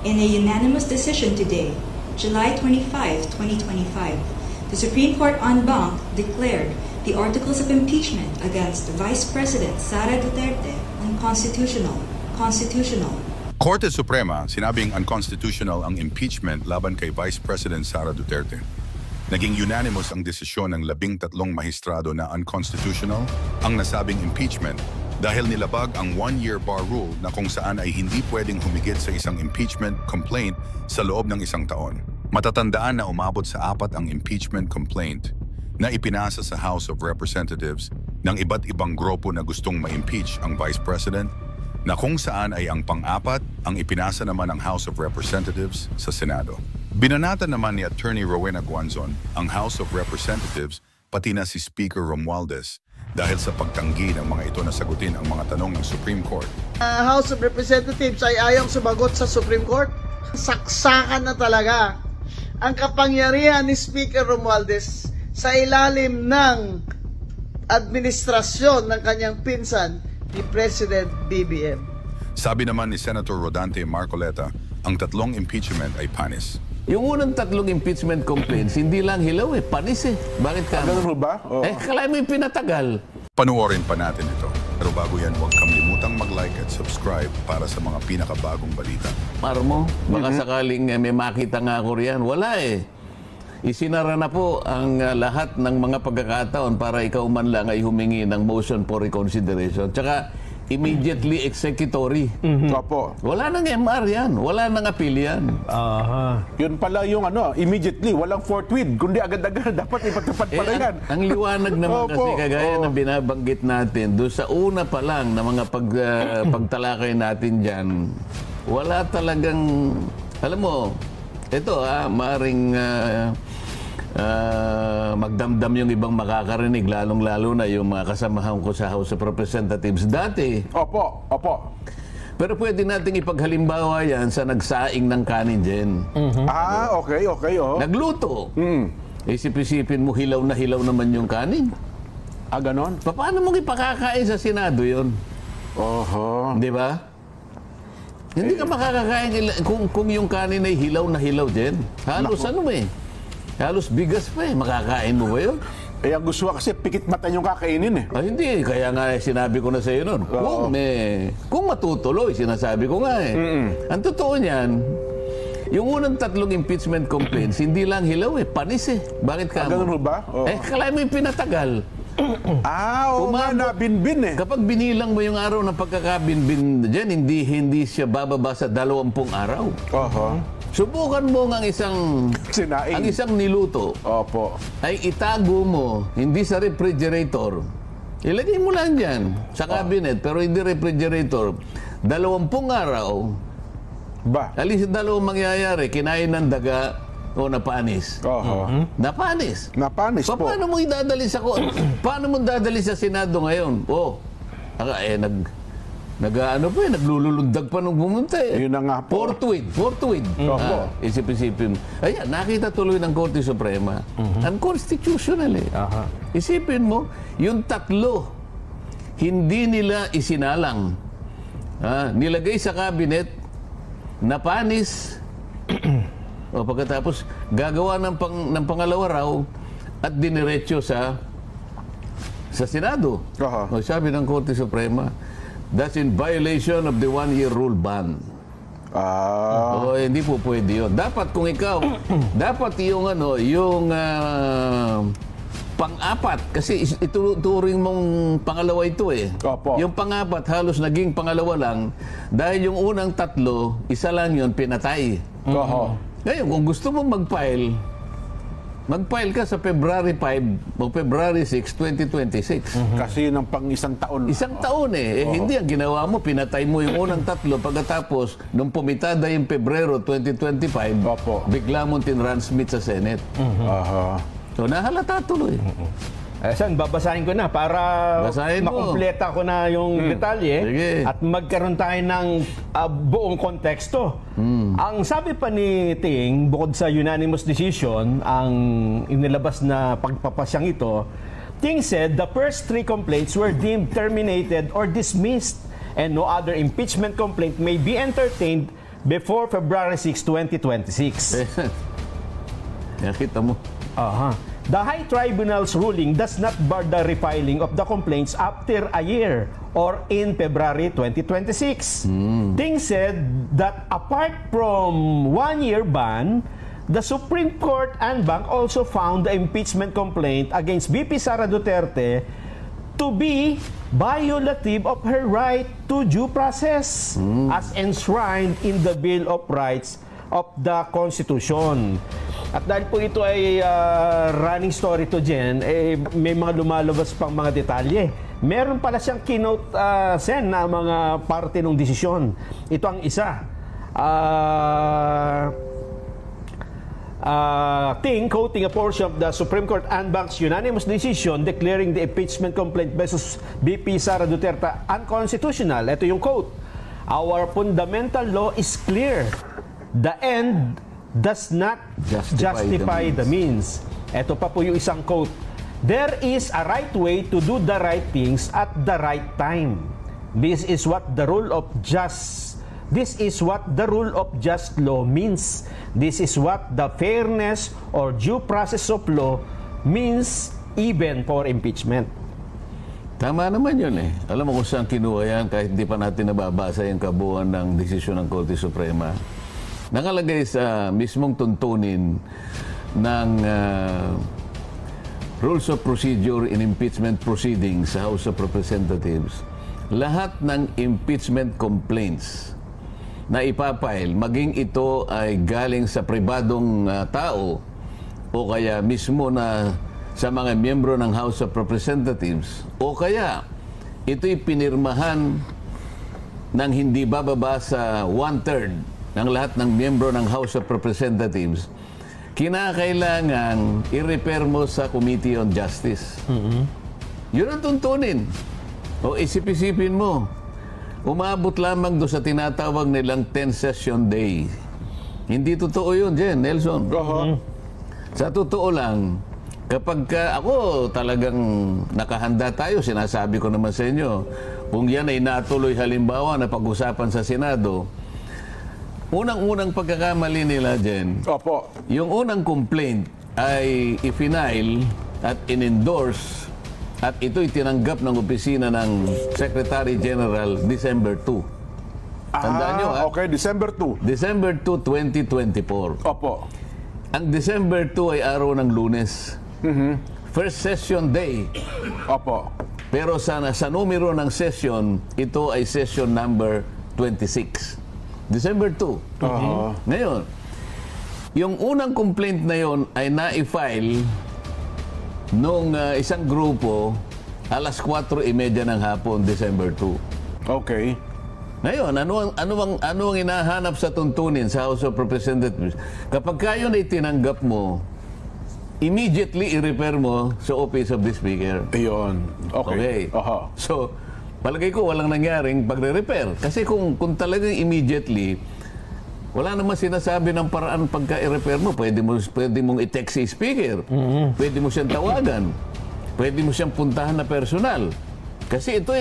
In a unanimous decision today, July 25, 2025, the Supreme Court en banc declared the articles of impeachment against Vice President Sara Duterte unconstitutional. Korte Suprema sinabing unconstitutional ang impeachment laban kay Vice President Sara Duterte. Naging unanimous ang desisyon ng 13 mahistrado na unconstitutional ang nasabing impeachment dahil nilabag ang one-year bar rule na kung saan ay hindi pwedeng humigit sa isang impeachment complaint sa loob ng isang taon. Matatandaan na umabot sa 4 ang impeachment complaint na ipinasa sa House of Representatives ng iba't ibang grupo na gustong ma-impeach ang Vice President, na kung saan ay ang pang-4 ang ipinasa naman ng House of Representatives sa Senado. Binanatan naman ni Attorney Rowena Guanzon ang House of Representatives pati na si Speaker Romualdez dahil sa pagtanggi ng mga ito na sagutin ang mga tanong ng Supreme Court. House of Representatives ay ayaw sumagot sa Supreme Court. Saksakan na talaga ang kapangyarihan ni Speaker Romualdez sa ilalim ng administrasyon ng kanyang pinsan, ni President BBM. Sabi naman ni Senator Rodante Marcoleta, ang 3 impeachment ay panis. Yung unang 3 impeachment complaints, hindi lang hilaw panis Bakit ka? Ganun ba? Oh. Kala mo yung pinatagal. Panuorin pa natin ito. Pero bago yan, huwag kalimutang mag-like at subscribe para sa mga pinakabagong balita. Marmo, baka sakaling may makita nga ako riyan. Wala Isinara na po ang lahat ng mga pagkakataon para ikaw man lang ay humingi ng motion for reconsideration. Tsaka immediately executory. Opo. Wala nang MR yan. Wala nang appeal yan. Yun pala yung immediately, walang forthwith. Kundi agad-agad, dapat ipatupad pala yan. Ang liwanag naman kasi kagaya ng binabanggit natin, doon sa una pa lang na mga pagtalakay natin dyan, wala talagang, alam mo, ito maaring magdamdam yung ibang makakarinig, lalong-lalo na yung mga kasamahan ko sa House of Representatives dati. Opo. Pero pwede nating ipaghalimbawa yan sa nagsaing ng kanin dyan. Okay. Nagluto. Isip-isipin mo, hilaw naman yung kanin. Ganon? Paano mong ipakakain sa Senado yun? Di ba? Hindi ka makakakain kung yung kanin ay hilaw dyan. Halos halos bigas pa makakain mo ba yun? Ang gusto kasi pikit mata yung kakainin Hindi, kaya nga sinabi ko na sa iyo nun. Kung matutuloy, sinasabi ko nga Ang totoo niyan, yung unang 3 impeachment complaints, hindi lang hilaw panis Bakit ka mo? Ganun ba? Kala mo yung pinatagal. Nabinbin Kapag binilang mo yung araw ng pagkakabinbin dyan, hindi siya bababa sa 20 araw. Subukan mo ang isang sinaing. Ang isang niluto. Opo. Ay itago mo, hindi sa refrigerator. Ilagay mo lang dyan sa cabinet, pero hindi refrigerator. 20 araw. Alis sa 2 mangyayari, kinain ng daga, o napanis. Napanis. Napanis po. Paano mo idadali sa paano mo dadali sa Senado ngayon? Naglululundag pa nung pumunta Yun na nga po. Forthwith. Isip-isipin. Ayan, nakita tuloy ng Korte Suprema. Unconstitutional Isipin mo, yung 3, hindi nila isinalang. Nilagay sa cabinet, napanis, pagkatapos gagawa ng pangalawa raw at diniretso sa Senado. Sabi ng Korte Suprema, that's in violation of the 1-year rule ban. Hindi po pwede yun. Dapat kung ikaw, dapat yung pang-4, kasi ituturing mong pangalawa ito Yung pang-4 halos naging pangalawa lang dahil yung unang 3, isa lang yun, pinatay. Ngayon, kung gusto mong mag-file ka sa February 5 o February 6, 2026. Kasi yun ang pang isang taon. Isang taon Hindi ang ginawa mo, pinatay mo yung unang 3, pagkatapos, nung pumitada yung Pebrero 2025, bigla mong tinransmit sa Senate. So, nahalata tuloy. San, babasahin ko na para makumpleta ko na yung detalye. Sige. At magkaroon tayo ng buong konteksto. Ang sabi pa ni Ting, bukod sa unanimous decision, ang inilabas na pagpapasyang ito, Ting said the first 3 complaints were deemed terminated or dismissed and no other impeachment complaint may be entertained before February 6, 2026. Kita mo. The High Tribunal's ruling does not bar the refiling of the complaints after a year or in February 2026. Ting said that apart from 1-year ban, the Supreme Court en banc also found the impeachment complaint against VP Sara Duterte to be violative of her right to due process as enshrined in the Bill of Rights of the Constitution. At dahil po ito ay running story to Jen, may mga lumalabas pang mga detalye. Meron pala siyang keynote sen na mga parte ng desisyon. Ito ang isa. Ting quoting a portion of the Supreme Court en banc's unanimous decision declaring the impeachment complaint versus VP Sara Duterte unconstitutional. Ito yung quote. Our fundamental law is clear. The end does not justify the means. Ito pa po yung isang quote. There is a right way to do the right things at the right time. This is what the rule of just law means. This is what the fairness or due process of law means even for impeachment. Tama naman yun eh. Alam mo kung saan kinuha yan kahit hindi pa natin nababasa yung kabuuan ng desisyon ng Korte Suprema. Nakalagay sa mismong tuntunin ng Rules of Procedure in Impeachment Proceedings sa House of Representatives, lahat ng impeachment complaints na ipapile, maging ito ay galing sa pribadong tao o kaya mismo na sa mga miyembro ng House of Representatives o kaya ito'y pinirmahan ng hindi bababa sa 1/3 ng lahat ng miyembro ng House of Representatives, kinakailangan i-refer mo sa Committee on Justice. Yun ang tuntunin. O isip-isipin mo, umabot lamang doon sa tinatawag nilang 10-session day. Hindi totoo yun, Jen, Nelson. Sa totoo lang, kapag ako talagang nakahanda tayo, sinasabi ko naman sa inyo, kung yan ay natuloy halimbawa na pag-usapan sa Senado, unang-unang pagkakamali nila, Jen, yung unang complaint ay i-file at in-endorse at ito'y tinanggap ng opisina ng Secretary General December 2. Tandaan nyo, ha? Okay, December 2. December 2, 2024. Opo. Ang December 2 ay araw ng Lunes. First session day. Opo. Pero sa numero ng session, ito ay session number 26. December 2. Ngayon, yung unang complaint na yon ay na-file nung isang grupo alas 4:30 ng hapon, December 2. Okay. Ngayon, ano ang hinahanap sa tuntunin sa House of Representatives? Kapag kayo na itinanggap mo, immediately i-refer mo sa Office of the Speaker. Ayun. Okay. So, palagay ko walang nangyaring pagre-repair. Kasi kung talagang immediately, wala naman sinasabi ng paraan pagka i-repair mo. Pwede mong i-text si speaker. Pwede mo siyang tawagan. Pwede mo siyang puntahan na personal. Kasi ito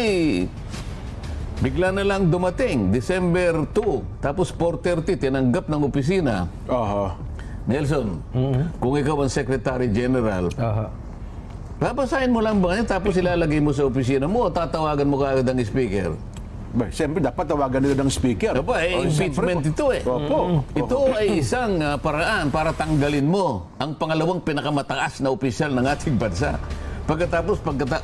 bigla na lang dumating. December 2. Tapos 4:30, tinanggap ng opisina. Nelson, kung ikaw ang Secretary General, babasahin mo lang ba yan, tapos ilalagay mo sa opisina mo o tatawagan mo kaagad ang speaker? Siyempre, dapat tawagan nila ng speaker. Impeachment ito eh. Ito ay isang paraan para tanggalin mo ang pangalawang pinakamataas na opisyal ng ating bansa. Pagkatapos,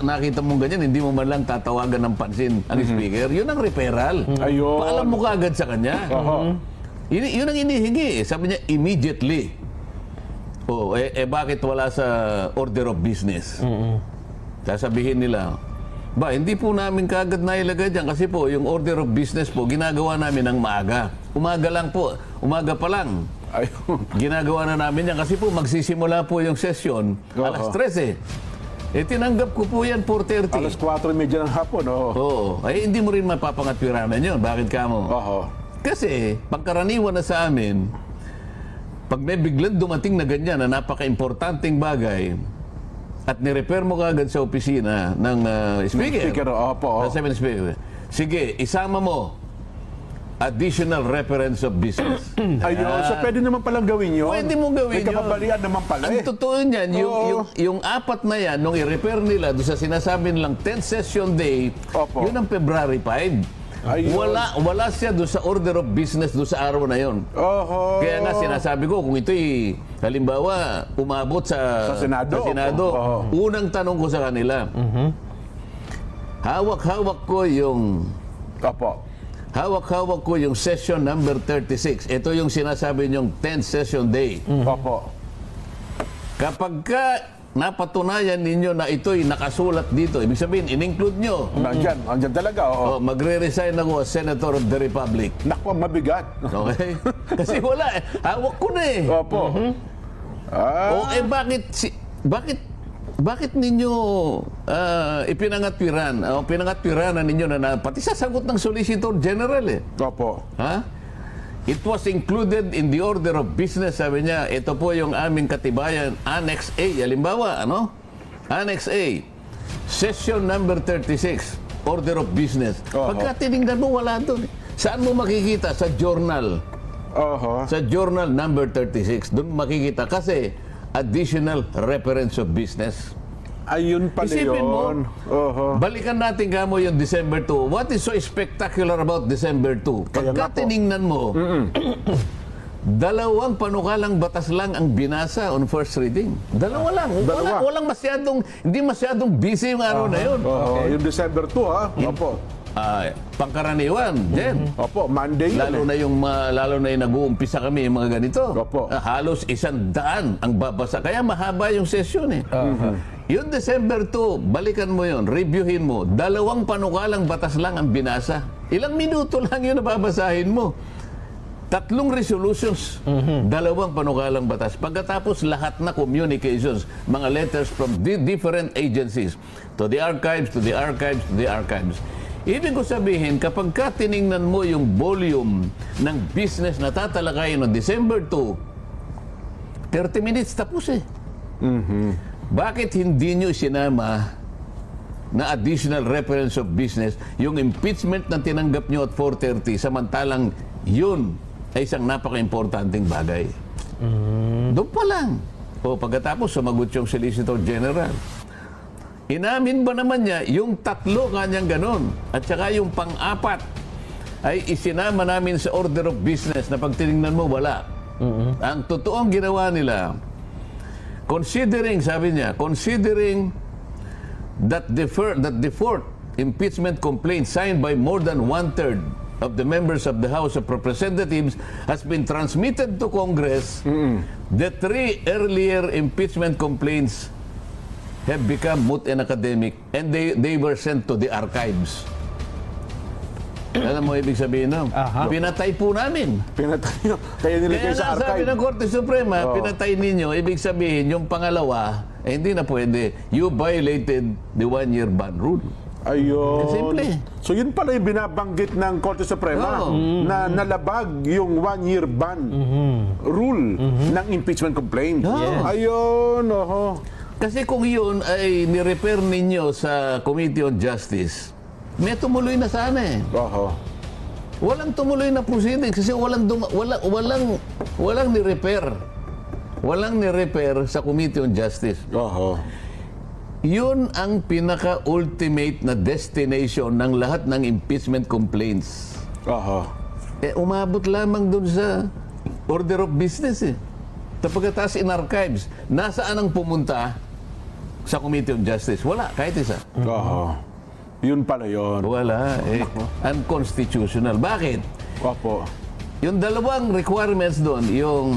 nakita mong ganyan, hindi mo man lang tatawagan ng pansin ang speaker, yun ang referral. Paalam mo kaagad sa kanya. Yun ang inihingi. Sabi niya, immediately. Bakit wala sa order of business? Sasabihin nila, hindi po namin kaagad nailagay dyan kasi po yung order of business po, ginagawa namin ng maaga. Umaga lang po. Umaga pa lang. Ginagawa na namin yan kasi po magsisimula po yung session alas 13. Tinanggap ko po yan 4:30. Alas 4:30 ng hapon. Hindi mo rin mapapangatwiranan yun. Bakit ka mo? Kasi, pagkaraniwan na sa amin, pag may biglang dumating na ganyan na napaka-importanting bagay at ni-repair mo kaagad sa opisina ng speaker. Sabi ng speaker, sige, isama mo additional reference of business. Ayun, so pwede naman palang gawin yun. Pwede mong gawin May kapabalian naman pala Ang totoo niyan, yung apat na yan, nung i-repair nila doon sa sinasabi nilang 10th session day, Opo. yun ang February 5. Ayun. Wala siya doon sa order of business doon sa araw na yon. Oho. Kaya nga sinasabi ko, kung ito'y halimbawa umabot sa Senado. Oho. Unang tanong ko sa kanila, hawak-hawak ko yung Opo. hawak-hawak ko yung session number 36. Ito yung sinasabi niyong 10th session day. Opo. Kapag ka napatunayan ninyo na ito'y nakasulat dito, ibig sabihin, in-include nyo. Andyan talaga, oo. Magre-resign ako as Senator of the Republic. Naku, mabigat. Okay? Kasi wala eh. Hawak ko na eh. Opo. Bakit ninyo ipinangatwiran? Pinangatwiranan ninyo na pati sasagot ng Solicitor General eh. Opo. Ha? It was included in the order of business, sabi niya. Ito po yung aming katibayan, Annex A. Halimbawa, ano? Annex A. Session number 36, order of business. Pagka tinignan mo, wala doon. Saan mo makikita? Sa journal. Sa journal number 36. Doon makikita kasi additional reference of business. Ayun pala Isipin mo, yun. balikan natin kamo yung December 2. What is so spectacular about December 2? Pagka tiningnan mo, dalawang panukalang batas lang ang binasa on first reading. Dalawa lang. Walang hindi masyadong busy yung araw na yun. Yung December 2, ha? Opo. Pangkaraniwan, Jen. Opo, Monday yun. Lalo na yung nag-uumpisa kami yung mga ganito. Opo. Halos 100 ang babasa. Kaya mahaba yung session eh. Yung December 2, balikan mo yun, reviewin mo. Dalawang panukalang batas lang ang binasa. Ilang minuto lang yun na babasahin mo. 3 resolutions, 2 panukalang batas. Pagkatapos lahat na communications, mga letters from different agencies, to the archives, to the archives, to the archives. Ibig ko sabihin, kapag ka tiningnan mo yung volume ng business na tatalakayin no December 2, 30 minutes tapos eh. Bakit hindi nyo sinama na additional reference of business yung impeachment na tinanggap nyo at 4:30 samantalang yun ay isang napaka-importanting bagay? Doon pa lang. Pagkatapos sumagot yung Solicitor General. Inamin ba naman niya yung 3 kanyang ganon at saka yung pang-4 ay isinama namin sa order of business na pag tinignan mo wala. Ang totoong ginawa nila, considering that the fourth impeachment complaint signed by more than 1/3 of the members of the House of Representatives has been transmitted to Congress, the 3 earlier impeachment complaints have become moot and academic and they were sent to the archives. Alam mo ibig sabihin no? Pinatay po namin. Pinatay nyo. Kaya nilagay sa archive. Sabi ng Korte Suprema, pinatay ninyo. Ibig sabihin, yung pangalawa, hindi na pwede. You violated the 1-year ban rule. Ayun. Simple. So yun pala yung binabanggit ng Korte Suprema na nalabag yung 1-year ban rule ng impeachment complaint. Ayun. Kasi kung yun ay ni-repair ninyo sa Committee on Justice, may tumuloy na sana eh. Walang tumuloy na proceedings kasi walang ni-repair. Walang ni-repair sa Committee on Justice. Yun ang pinaka-ultimate na destination ng lahat ng impeachment complaints. Umabot lamang dun sa order of business eh. Pagkatapos in archives, nasaan ang pumunta sa Committee on Justice? Wala, kahit isa. Yun pala yun. Wala. Unconstitutional. Bakit? Yung dalawang requirements doon, yung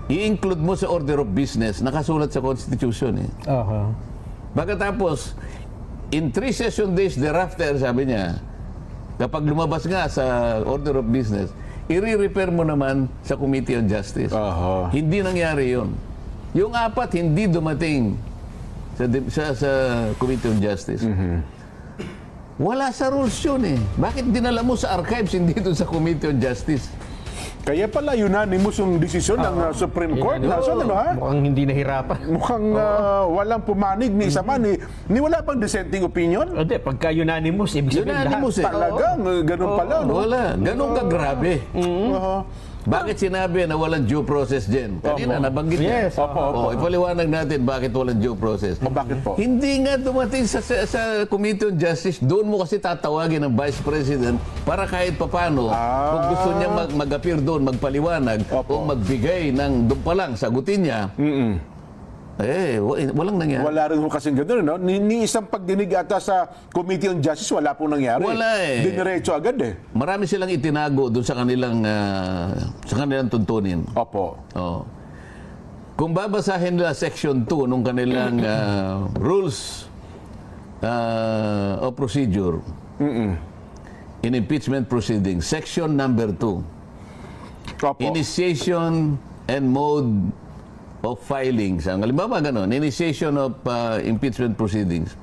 i-include mo sa order of business, nakasulat sa Constitution eh. Pagkatapos, in 3 session days thereafter, sabi niya, kapag lumabas nga sa order of business, i-repair mo naman sa Committee on Justice. Hindi nangyari yun. Yung 4, hindi dumating sa Committee on Justice. Wala sa rules yun eh. Bakit dinala mo sa archives, hindi doon sa Committee on Justice? Kaya pala unanimous yung desisyon ng Supreme Court. Nasaan, ano, ha? Mukhang hindi nahirapan. Mukhang walang pumanig ni isa man, ni wala pang dissenting opinion. Hindi, pagka unanimous, ibig sabihin Unanimous lahat. Talagang, ganun pala, no? Wala. Ganun kagrabe. Bakit sinabi na walang due process din? Kanina, nabanggit niya. Yes. Ipaliwanag natin bakit walang due process. Bakit po? Hindi nga dumating sa Committee on Justice, doon mo kasi tatawagin ng Vice President para kahit papano, kung gusto niya mag-appear doon, magpaliwanag, o magbigay ng doon pa lang, sagutin niya. Walang nangyari. Wala rin ho kasing gano'n, no? Ni isang pagdinig ata sa Committee on Justice, wala pong nangyari. Wala eh. Diniretso agad eh. Marami silang itinago doon sa kanilang tuntunin. Opo. Kung babasahin nila Section 2 nung kanilang Rules of Procedure in Impeachment Proceedings, Section number 2, Opo. Initiation and Mode of Filings. Ang halimbawa gano'n, Initiation of Impeachment Proceedings.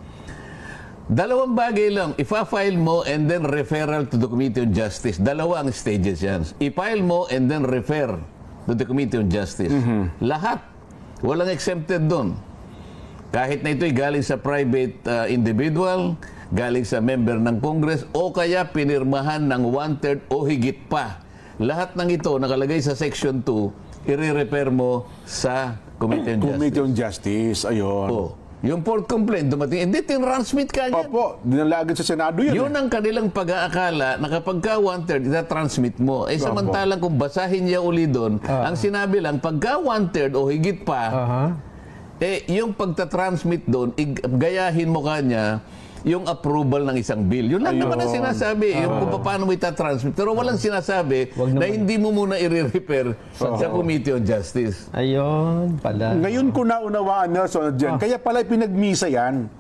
Dalawang bagay lang, ifa-file mo and then referral to the Committee on Justice. Dalawang stages yan. I-file mo and then refer to the Committee on Justice. Lahat. Walang exempted doon. Kahit na ito'y galing sa private individual, galing sa member ng Congress, o kaya pinirmahan ng 1/3 o higit pa. Lahat ng ito nakalagay sa Section 2, i-refer mo sa Committee on Justice. Committee on Justice, ayun. Yung port complaint dumating, hindi tinransmit ka niyan. Opo, dinalagin sa Senado yun. Yun ang kanilang pag-aakala na kapag ka 1/3, ita-transmit mo. Samantalang kung basahin niya uli doon, ang sinabi lang, pagka 1/3 o higit pa, yung pagta-transmit doon, gayahin mo kanya yung approval ng isang bill. Yun lang naman ang sinasabi, yung kung paano mo ita-transmit. Pero walang sinasabi na hindi mo muna i-refer sa Committee on Justice. Ayun pala. Ngayon ko naunawaan, Nelson, dyan. Kaya pala pinagmisa yan.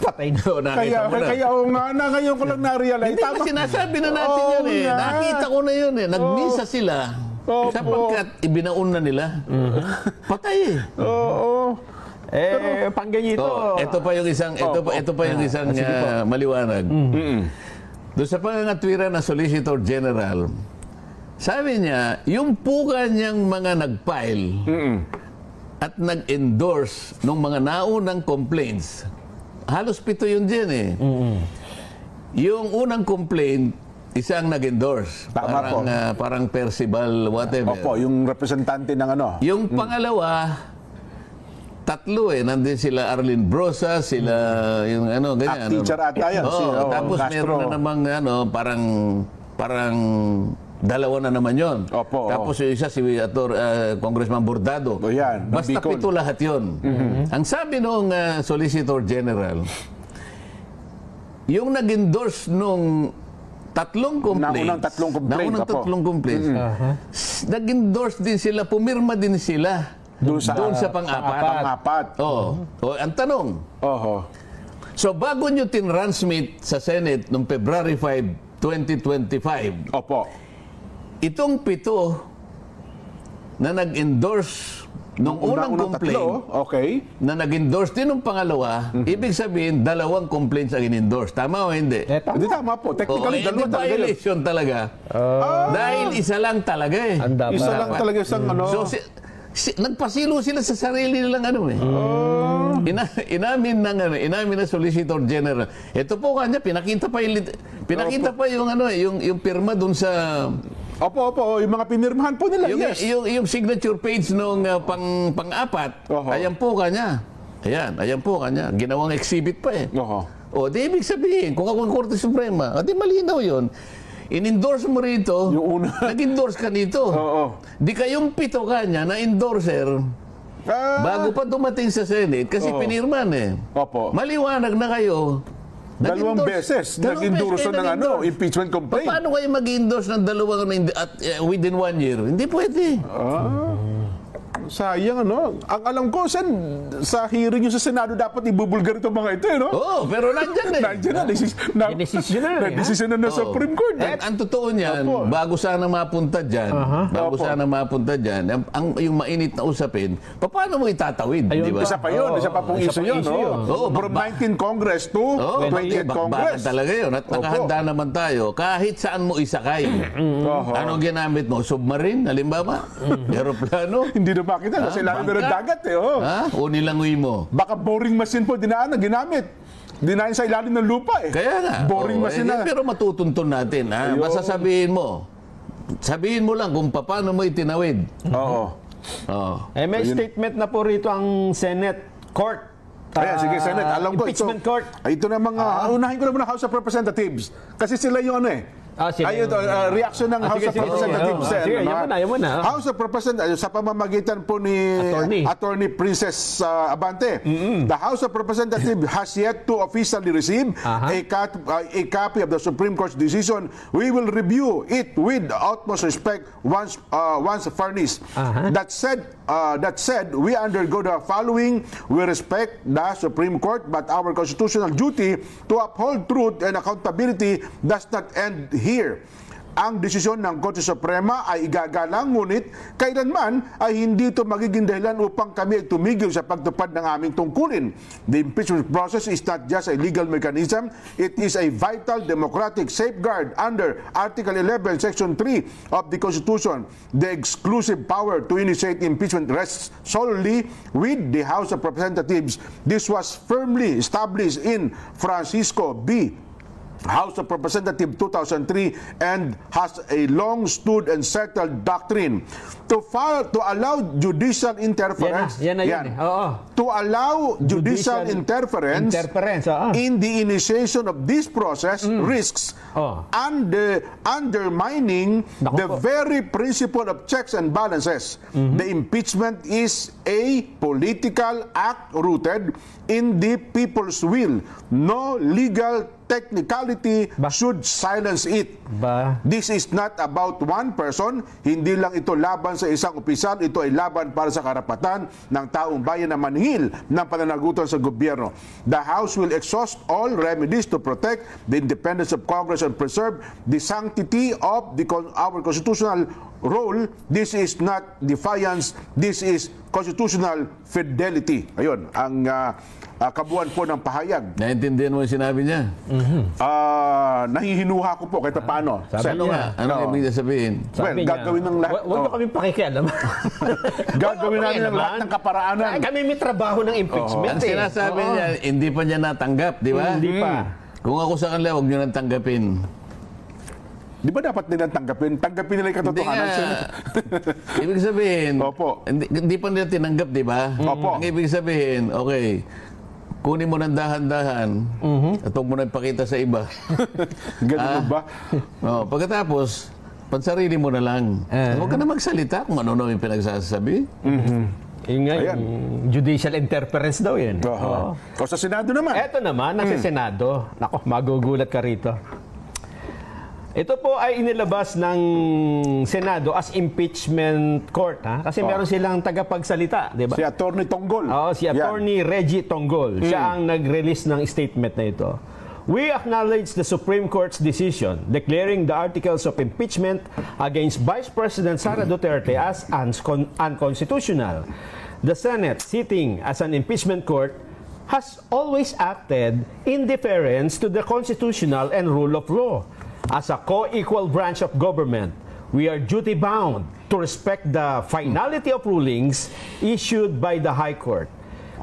Patay na. Kaya ngayon ko lang na-realize. Hindi ba sinasabi na natin yun eh. Nakita ko na yun eh. Nagmisa sila. Sapagkat ibinaon na nila. Patay eh. Pangganito. Ito pa yung isang maliwanag. Doon sa pangangatwiran ng Solicitor General, sabi niya, yung puka niyang mga nag-file at nag-endorse ng mga naunang complaints, halos 7 yun dyan eh. Yung unang complaint, isang nag-endorse. Parang Percival, whatever. Opo, yung representante ng ano. Yung pangalawa, 3 eh. Nandun sila Arlene Brosa, sila yung ano, ganyan. Teacher ata yan. Tapos meron na namang parang 2 na naman yon. Opo. Tapos yung isa si Congressman Bordado. Yan, basta 7 lahat yon. Ang sabi nung Solicitor General, yung nag-endorse nung 3 complaints. Naunang 3 complaints. Nag-endorse din sila, pumirma din sila. Doon sa pang-apat. Ang tanong. So bago nyo tinransmit sa Senate noong February 5, 2025, itong 7 na nag-endorse nung unang complaint, na nag-endorse din nung pangalawa, ibig sabihin 2 complaints ang in-endorse. Tama o hindi? Hindi tama po. Technically, hindi violation talaga. Dahil isa lang talaga eh. Isa lang talaga isang ano. So, nagpasilo sila sa sarili nilang ano eh. Inamin ng Solicitor General. Ito po kanya pinakita pa yung ano yung pirma dun sa Opo, yung mga pinirmahan po nila. Yung signature page nung pang-apat. Ayan po kanya. Ayan po kanya. Ginawang exhibit pa eh. Di ibig sabihin, kung ako ang Korte Suprema, di malinaw yun. In-endorse mo rito, nag-endorse ka nito. Di kayong 7 kanya na endorser, bago pa dumating sa Senate, kasi pinirman eh. Maliwanag na kayo. 2 beses nag-endorse ng impeachment complaint. Paano kayo mag-endorse ng 2 within 1 year? Hindi pwede. Sayang, ano? Ang alam ko, sa hearing yung sa Senado, dapat ibubulgar itong mga ito, no? Oo, pero nandyan eh. Nandiyan na, desisyon na ng Supreme Court. Ang totoo niyan, bago sana mapunta dyan, yung mainit na usapin, paano mo itatawid, di ba? Isa pa yun, isa pa pong issue yun, no? From 19th Congress to 20th Congress. Talaga yun. At nakahanda naman tayo, kahit saan mo isakay. Anong ginamit mo? Submarine, halimbawa? Aeroplano? Hindi na makita, kasi lahat na dagat, eh. O nilangoy mo? Baka boring machine po ginamit. Dinahin sa ilalim ng lupa, eh. Kaya nga. Boring machine na. Pero matutuntun natin, ha? Basta sabihin mo lang kung paano mo itinawid. May statement na po rito ang Senate Court. Sige, Senate. Alam ko, Impeachment Court. Ito na mga, unahin ko na muna House of Representatives. Kasi sila yung reaction ng House of Representatives. House of Representatives, sa pamamagitan po ni Attorney Princess Abante, the House of Representatives has yet to officially receive a copy of the Supreme Court's decision. We will review it with utmost respect once furnished. That said, we undergo the following. We respect the Supreme Court, but our constitutional duty to uphold truth and accountability does not end here. Ang desisyon ng Korte Suprema ay igagalang, ngunit kailanman ay hindi ito magiging dahilan upang kami ay tumigil sa pagtupad ng aming tungkulin. The impeachment process is not just a legal mechanism, it is a vital democratic safeguard under Article 11, Section 3 of the Constitution. The exclusive power to initiate impeachment rests solely with the House of Representatives. This was firmly established in Francisco B. House of Representatives 2003 and has a long stood and settled doctrine to allow judicial interference. To allow judicial interference in the initiation of this process risks undermining the very principle of checks and balances. The impeachment is a political act rooted in the people's will. No legal technicality should silence it. This is not about one person. Hindi lang ito laban sa isang opisyal. Ito ay laban para sa karapatan ng taong bayan na manhil ng pananagutan sa gobyerno. The House will exhaust all remedies to protect the independence of Congress and preserve the sanctity of our constitutional role. This is not defiance. This is constitutional fidelity. Ayun, ang kabuuan po ng pahayag. Naintindihan mo yung sinabi niya? Nahihinuha ko po kahit paano. Ano ibig sabihin? Gagawin ng lahat. Huwag nyo kami pakikialam. Gagawin namin ng lahat ng kaparaanan. Kami may trabaho ng impeachment. Ang sinasabi niya, hindi pa niya natanggap, di ba? Hindi pa. Kung ako sa kanila, huwag nyo nang tanggapin. Di ba dapat nilang tanggapin? Tanggapin nila yung katotohanan. Ibig sabihin, hindi pa nila tinanggap, di ba? Ang ibig sabihin, okay, kunin mo ng dahan-dahan at huwag mo na ipakita sa iba. Ganun ba? Pagkatapos, pansarili mo na lang. Huwag ka na magsalita kung ano yung pinagsasabi. Yung judicial interference daw yan. O sa Senado naman. Eto naman, nasa Senado. Nako, magugulat ka rito. Ito po ay inilabas ng Senado as impeachment court, kasi meron silang tagapagsalita, di ba? Si Attorney Tonggol. Si Attorney Reggie Tonggol. Siya ang nag-release ng statement na ito. We acknowledge the Supreme Court's decision declaring the articles of impeachment against Vice President Sara Duterte as unconstitutional. The Senate, sitting as an impeachment court, has always acted in deference to the constitutional and rule of law. As a co-equal branch of government, we are duty-bound to respect the finality of rulings issued by the High Court.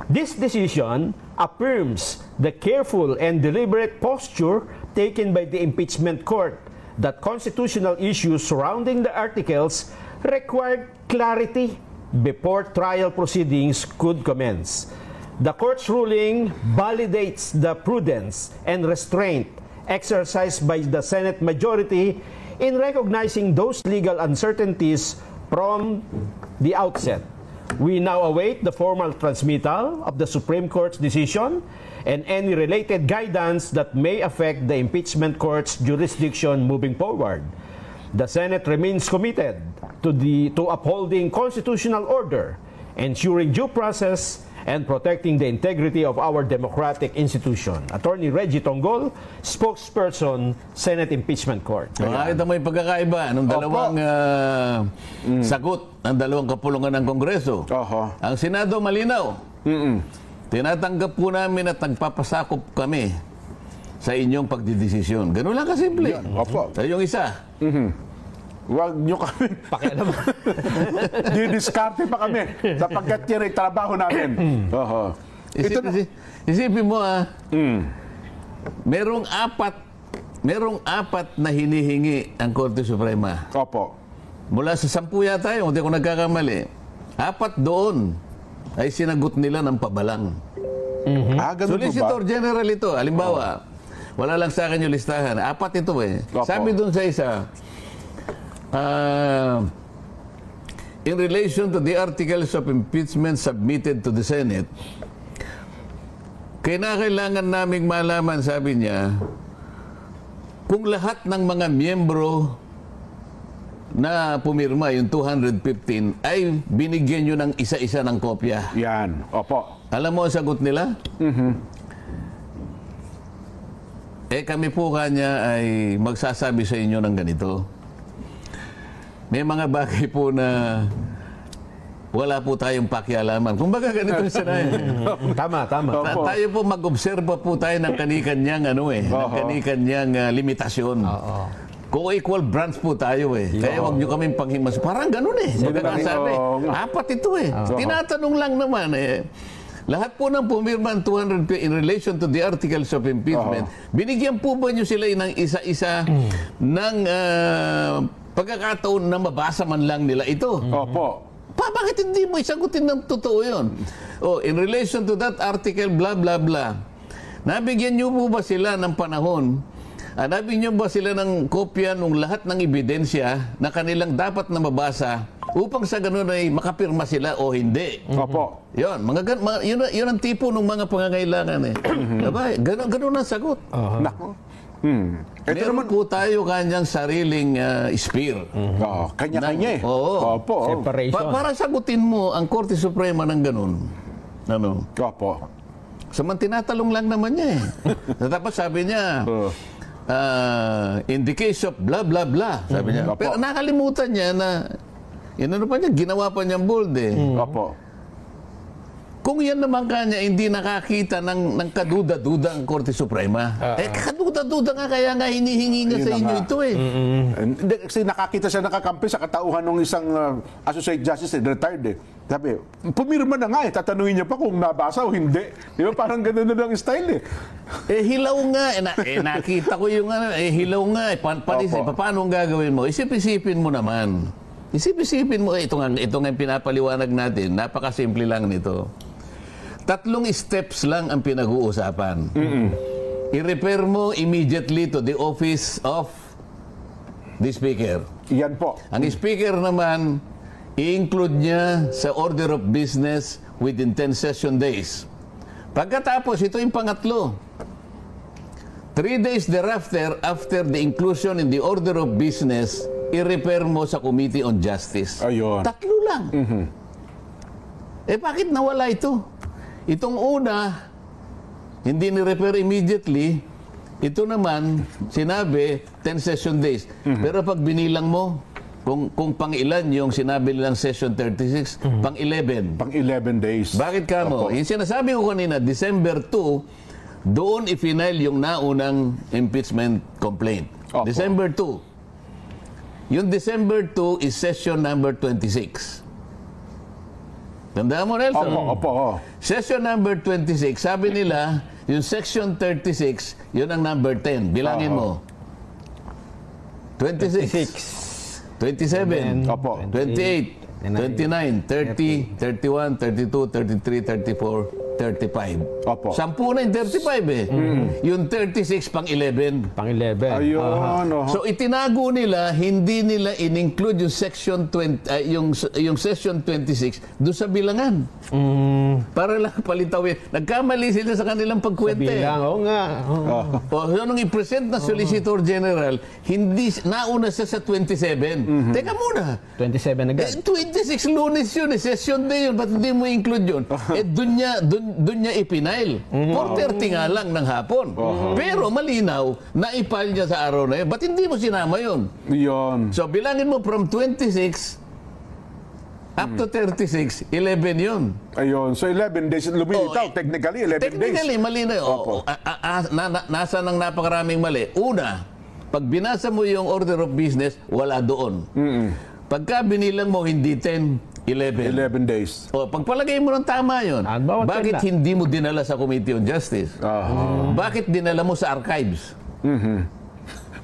This decision affirms the careful and deliberate posture taken by the impeachment court that constitutional issues surrounding the articles required clarity before trial proceedings could commence. The court's ruling validates the prudence and restraint exercised by the Senate majority in recognizing those legal uncertainties from the outset. We now await the formal transmittal of the Supreme Court's decision and any related guidance that may affect the impeachment court's jurisdiction moving forward. The Senate remains committed to upholding constitutional order ensuring due process, and protecting the integrity of our democratic institution. Attorney Reggie Tonggol, spokesperson, Senate Impeachment Court. Makakita mo yung pagkakaiba ng dalawang sagot ng dalawang kapulungan ng Kongreso. Ang Senado malinaw. Tinatanggap po namin at nagpapasakop kami sa inyong pagdidesisyon. Ganun lang kasimple. Sa yung isa. Huwag nyo kami. Pakialam. Didiskarte pa kami sapagkat yan ay trabaho namin. Isipin mo merong apat na hinihingi ang Korte Suprema. Mula sa 10 yata yun, hindi ko nagkakamali. 4 doon ay sinagot nila ng pabalang. Solicitor General ito, halimbawa, wala lang sa akin yung listahan. 4 ito Sabi doon sa isa, in relation to the articles of impeachment submitted to the Senate, kailangan naming malaman, sabi niya, kung lahat ng mga miyembro na pumirma, yung 215, ay binigyan nyo ng isa-isa ng kopya. Yan. Alam mo ang sagot nila? Kami po kanya ay magsasabi sa inyo ng ganito. May mga bagay po na wala po tayong pakialaman. Kung baga ganito yung Tama. Tayo po mag-obserba po tayo ng kanikanyang ng kanikanyang limitasyon. Kung equal branch po tayo Kaya wag nyo kaming panghimas. Parang ganun Magkakasabi. 4 ito Tinatanong lang naman lahat po ng pumirma 200 in relation to the articles of impeachment, binigyan po ba nyo sila ng isa-isa ng pagkakataon na mabasa man lang nila ito? Bakit hindi mo isagutin ng totoo yun? In relation to that article, blah, blah, blah. Nabigyan nyo po ba sila ng panahon? Nabigyan nyo ba sila ng kopya ng lahat ng ebidensya na kanilang dapat na mabasa upang sa ganun ay makapirma sila o hindi? Yun, yun ang tipo ng mga pangangailangan ganun ang sagot. Meron po tayo kanyang sariling spear. Kanya-kanya Separation. Para sagutin mo ang Korte Suprema ng ganun. Saman tinatalong lang naman niya Tapos sabi niya, in the case of blah, blah, blah, sabi niya. Pero nakalimutan niya na, ginawa pa niyang bold Kung yan naman kanya hindi nakakita ng kaduda-duda ang Korte Suprema, kaduda-duda nga kaya nga hinihingi nga sa inyo ito Kasi nakakita siya nakakampi sa katauhan ng isang associate justice, retired Sabi, pumirma na nga tatanungin niya pa kung nabasa o hindi. Di ba parang ganun na lang style hilaw nga. Nakita ko yung hilaw nga. Paano ang gagawin mo? Isip-isipin mo naman. Isip-isipin mo, ito nga yung pinapaliwanag natin. Napakasimple lang nito. 3 steps lang ang pinag-uusapan. I-refer mo immediately to the office of the Speaker. Yan po. Ang Speaker naman, i-include niya sa order of business within 10 session days. Pagkatapos, ito yung pangatlo. 3 days thereafter, after the inclusion in the order of business, i-refer mo sa Committee on Justice. 3 lang. Bakit nawala ito? Itong una, hindi ni-refer immediately. Ito naman, sinabi 10 session days. Pero pag binilang mo, kung pang-ilan yung sinabi nilang session 36, pang-11. Pang-11 days. Bakit ka mo? Yung sinasabi ko kanina, December 2, doon i-final yung naunang impeachment complaint. December 2. Yung December 2 is session number 26. Tandaan mo, Nelson? Session number 26, sabi nila, yung section 36, yun ang number 10. Bilangin mo. 26. 27, 28, 29, 30, 31, 32, 33, 34, 35. Opo. 10 na yung 35 eh. Yung 36 pang 11. Pang 11. Ayun. So itinago nila, hindi nila in-include yung section 20, yung session 26 doon sa bilangan. Para lang palitawin. Nagkamali sila sa kanilang pagkwente. Bilang, oo nga. So nung i-present na Solicitor General, hindi nauna siya sa 27. Teka muna. 27 agad. 26 Lunes yun, session day yun, ba't hindi mo include yun? Doon niya ipinail. 4:30 nga lang ng hapon. Pero malinaw, na-file niya sa araw na yun. Ba't hindi mo sinama yun? Yun. So bilangin mo from 26 up to 36, 11 yun. Ayun. So 11 days lumilitaw. Technically, 11 days. Technically, malinaw. Nasa ng napakaraming mali. Una, pag binasa mo yung order of business, wala doon. Pagka binilang mo, hindi 10, 11 days. O, pagpalagay mo ng tama yun, bakit hindi mo dinala sa Committee on Justice? Bakit dinala mo sa archives?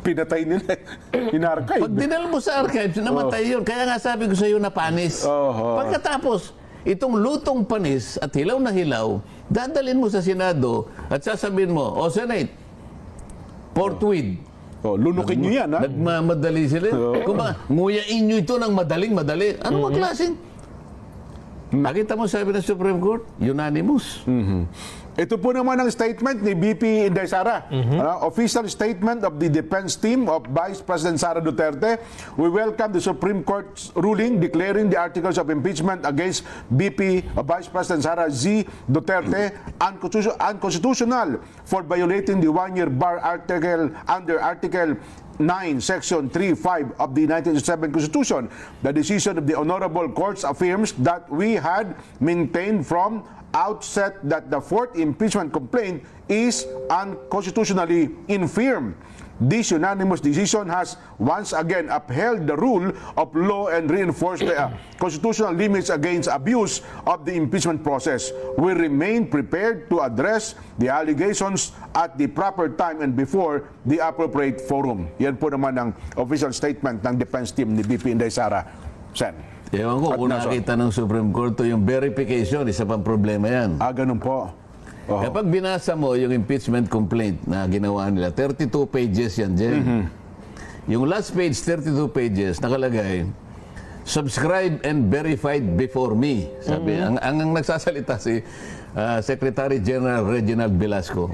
Pinatay nila. In-archive. Pag dinala mo sa archives, namatay yun. Kaya nga sabi ko sa iyo na panis. Pagkatapos, itong lutong panis at hilaw na hilaw, dadalhin mo sa Senado at sasabihin mo, o Senate, forthwith. Lunukin nyo yan, ha? Nagmamadali sila. Nguyain nyo ito ng madaling-madali. Ano mga klaseng? Nakita mo sabi ng Supreme Court? Unanimous. Ito po naman ang statement ni BP Inday Sara. Official statement of the defense team of Vice President Sara Duterte. We welcome the Supreme Court's ruling declaring the articles of impeachment against VP Vice President Sara Z. Duterte unconstitutional for violating the one-year bar article under Article 9, Section 3.5 of the 1987 Constitution. The decision of the Honorable Courts affirms that we had maintained from outset that the fourth impeachment complaint is unconstitutionally infirm. This unanimous decision has once again upheld the rule of law and reinforced the constitutional limits against abuse of the impeachment process. We remain prepared to address the allegations at the proper time and before the appropriate forum. Yan po naman ang official statement ng defense team ni BP Inday Sara. Sen. Ewan ko, kung nakita ng Supreme Court to yung verification, isa pang problema yan. Ganun po. Kapag binasa mo yung impeachment complaint na ginawa nila, 32 pages yan, Jen. Yung last page, 32 pages, nakalagay, subscribe and verified before me. Sabi, ang nagsasalita si Secretary General Reginald Velasco.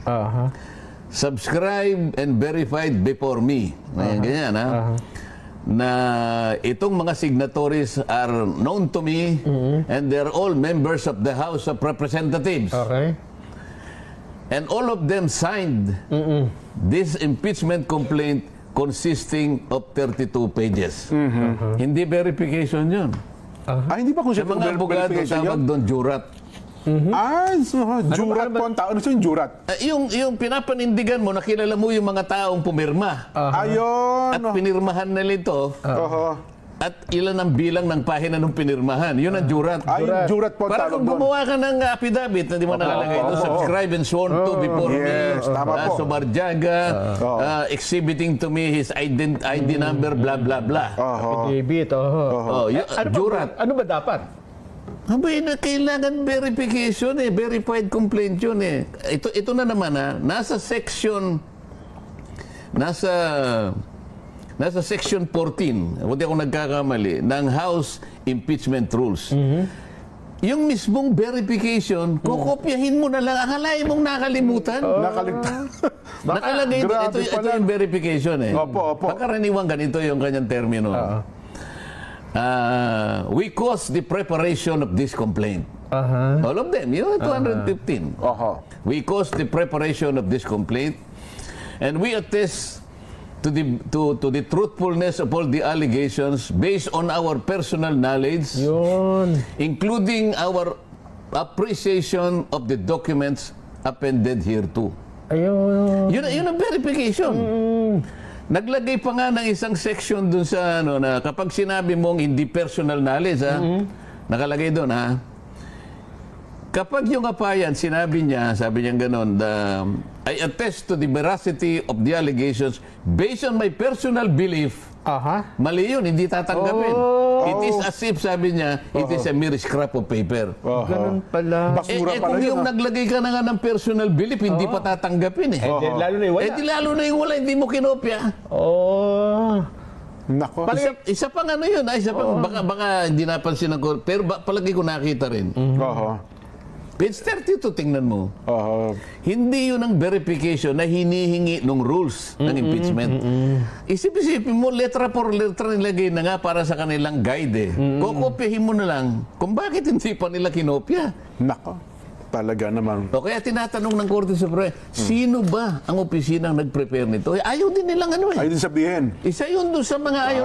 Subscribe and verified before me. Ganyan, ha? Na itong mga signatories are known to me and they're all members of the House of Representatives. Okay. And all of them signed this impeachment complaint consisting of 32 pages. Hindi verification yun. Hindi ba kung sa mga abogado tawag doon jurat. Jurat po ang tao. Ano yung jurat? Yung pinapanindigan mo, nakilala mo yung mga taong pumirma. Ayun. At pinirmahan na nito. At ilan ang bilang ng pahina ng pinirmahan. Yun ang jurat. Jurat po ang para kung gumawa ka ng affidavit na di mo nakalagay ito, subscribe and sworn to before me, Subarjaga, exhibiting to me his ID number, blah, blah, blah. Affidavit, jurat. Ano ba dapat? Abay, na kailangan verification verified complaint yun Ito na naman nasa section, nasa section 14, hindi ako nagkakamali, ng House Impeachment Rules. Yung mismong verification, kukopyahin mo na lang, akalain mong nakalimutan. Nakalagay ito yung verification Opo. Pagkaraniwang ganito yung kanyang termino. We caused the preparation of this complaint. All of them, 215. We caused the preparation of this complaint and we attest to the truthfulness of all the allegations based on our personal knowledge, including our appreciation of the documents appended hereto. Yun ang verification. Naglagay pa nga ng isang section dun sa na kapag sinabi mong hindi personal knowledge, nakalagay doon, kapag yung apayan, sabi niya gano'n, I attest to the veracity of the allegations based on my personal belief. Mali yun, hindi tatanggapin. It is as if, sabi niya, it is a mere scrap of paper. Ganun pala. Basura pala Kung yun. yung naglagay ka na nga ng personal belief, hindi pa tatanggapin eh. Lalo na yung wala. Di lalo na yung wala, hindi mo kinopya. Nako. Isa pang ano yun, isa pang, baka hindi napansin ako, pero palagi ko nakita rin. Page 32, tingnan mo. Hindi yun ang verification na hinihingi ng rules ng impeachment. Isip-isipin mo, letra por letra nilagay na nga para sa kanilang guide eh. Kokopyahin mo na lang kung bakit hindi pa nila kinopya. Nako. Talaga naman. O kaya tinatanong ng Korte Suprema, sino ba ang opisina ang nag-prepare nito? Ayaw din nilang ano eh. Ayaw din sabihin. Isa yun doon sa mga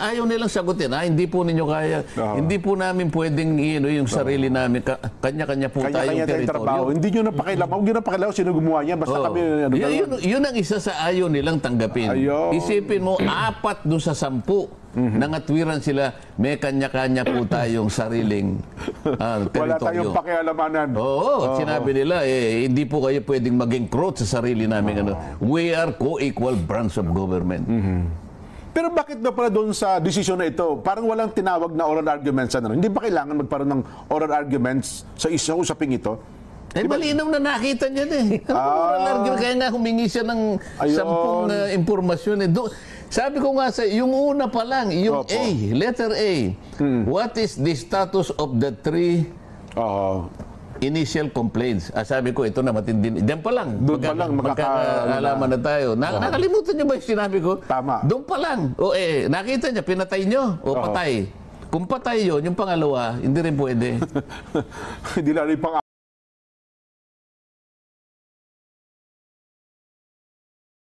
ayaw nilang sagutin. Hindi po ninyo kaya. Hindi po namin pwedeng yung sarili namin. Kanya-kanya po tayong teritoryo. Hindi nyo na pakialam. Huwag nyo na pakialam sino gumawa niya. Basta kami... Yun ang isa sa ayaw nilang tanggapin. Isipin mo, 4 doon sa 10. Nangatwiran sila, may kanya-kanya po tayong sariling teritoryo. Wala tayong pakialamanan. Oo, sinabi nila, hindi po kayo pwedeng maging crowd sa sarili namin. We are co-equal branch of government. Pero bakit na pala doon sa desisyon na ito, parang walang tinawag na oral arguments? Hindi ba kailangan magkaroon ng oral arguments sa isang usaping ito? Malinaw na nakita niya oral argument, kaya nga humingi siya ng 10 impormasyon. Sabi ko nga yung una pa lang, yung A, letter A. What is the status of the 3 initial complaints? Sabi ko, ito na matindi. Diyan pa lang. Doon pa lang. Magkakaalaman na tayo. Nakalimutan niyo ba yung sinabi ko? Tama. Doon pa lang. Nakita niya, pinatay niyo. Patay. Kung patay yun, yung pangalawa, hindi rin pwede. Hindi lalo yung